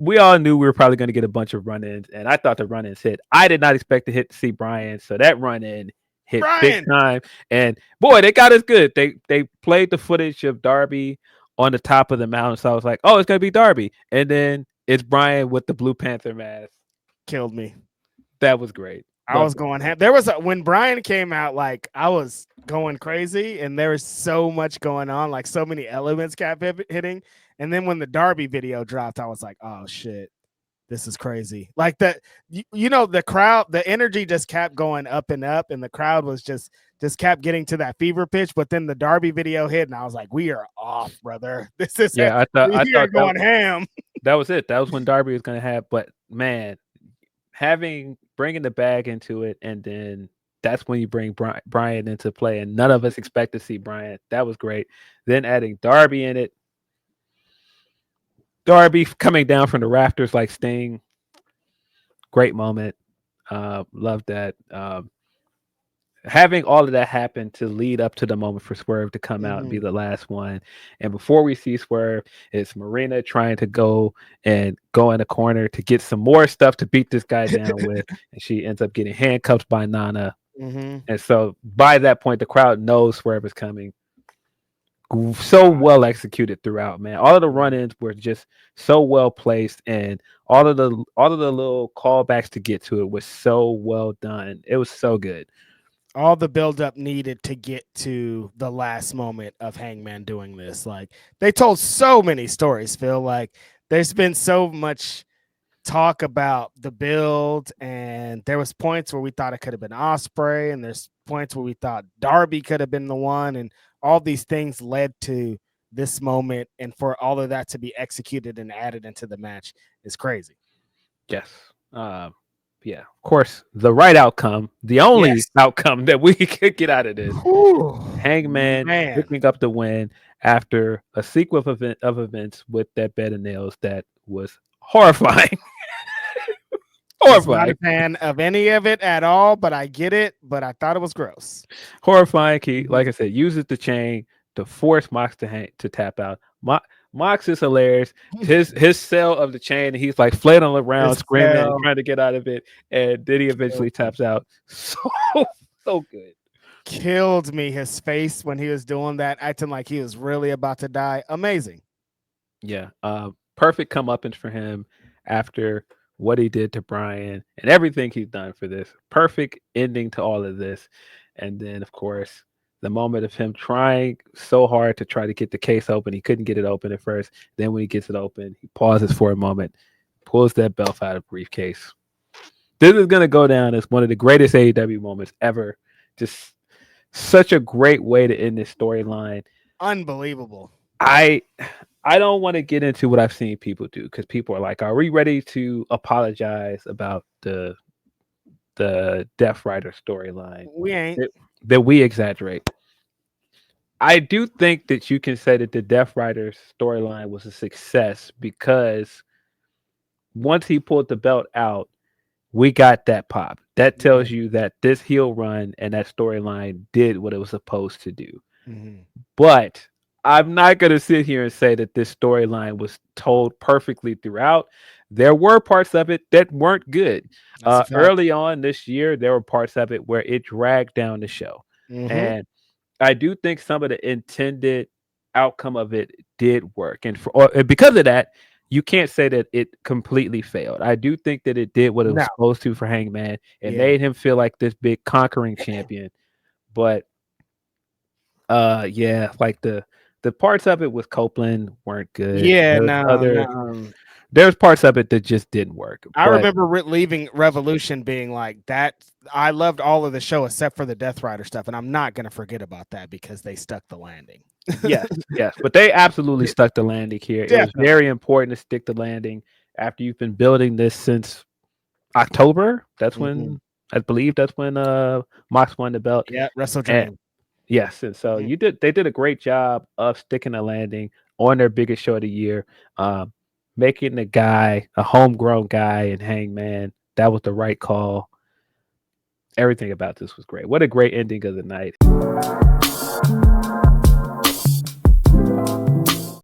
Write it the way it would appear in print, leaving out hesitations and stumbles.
we all knew we were probably going to get a bunch of run-ins, and I thought the run-ins hit. I did not expect to see Brian, so that run-in hit big time. And boy, they got us good. They played the footage of Darby on the top of the mountain, so I was like, oh, it's going to be Darby. And then it's Brian with the Blue Panther mask. Killed me. That was great. I was going there was when Brian came out, like I was going crazy, and there was so much going on, like so many elements kept hitting. And then when the Darby video dropped, I was like, oh shit, this is crazy. Like that, the crowd, the energy just kept going up and up, and the crowd was just kept getting to that fever pitch. But then the Darby video hit, and I was like, we are off, brother. This is I thought going ham. That was it. That was when Darby was going to have. But man, bringing the bag into it, and then that's when you bring Brian into play, and none of us expect to see Brian. That was great. Then adding Darby in it, Darby coming down from the rafters like Sting, great moment. Love that. Having all of that happen to lead up to the moment for Swerve to come out and be the last one. And before we see Swerve, it's Marina trying to go in the corner to get some more stuff to beat this guy down with. And she ends up getting handcuffed by Nana. And so by that point, the crowd knows Swerve is coming. So well executed throughout, man. All of the run-ins were just so well placed, and all of the little callbacks to get to it was so well done. It was so good. All the buildup needed to get to the last moment of Hangman doing this. Like they told so many stories, Phil. Like there's been so much talk about the build, and there was points where we thought it could have been Ospreay, and there's points where we thought Darby could have been the one, and all these things led to this moment, and for all of that to be executed and added into the match is crazy. Yes. Yeah, of course, the right outcome, the only outcome that we could get out of this. Hangman picking up the win after a sequence of events with that bed of nails that was horrifying. Horrifying. I'm not a fan of any of it at all, but I get it. But I thought it was gross. Horrifying. He, like I said, uses the chain to force Mox to tap out. Mox is hilarious. His sell of the chain, and he's like flailing around, screaming, and trying to get out of it, and then he eventually taps out. So good. Killed me. His face when he was doing that, acting like he was really about to die. Amazing. Yeah. Perfect comeuppance for him after what he did to Brian and everything he's done for this. Perfect ending to all of this. And then, of course, the moment of him trying so hard to try to get the case open. He couldn't get it open at first. Then when he gets it open, he pauses for a moment, pulls that belt out of the briefcase. This is going to go down as one of the greatest AEW moments ever. Just such a great way to end this storyline. Unbelievable. I don't want to get into what I've seen people do, because people are like, are we ready to apologize about the Death Rider storyline? We ain't. That we exaggerate. I do think that you can say that the Death Rider storyline was a success, because once he pulled the belt out, we got that pop. That tells you that this heel run and that storyline did what it was supposed to do. But I'm not going to sit here and say that this storyline was told perfectly throughout. There were parts of it that weren't good. Early on this year, there were parts of it where it dragged down the show. And I do think some of the intended outcome of it did work. And because of that, you can't say that it completely failed. I do think that it did what it was supposed to for Hangman. It made him feel like this big conquering champion. But like the parts of it with Copeland weren't good. There's parts of it that just didn't work. I remember leaving Revolution being like that. I loved all of the show except for the Death Rider stuff, and I'm not going to forget about that because they stuck the landing. yes, but they absolutely stuck the landing here. It was very important to stick the landing after you've been building this since October. That's when I believe Mox won the belt. Yeah, Wrestle Dream. Yes, and so they did a great job of sticking the landing on their biggest show of the year, making the guy a homegrown guy and Hangman. That was the right call. Everything about this was great. What a great ending of the night.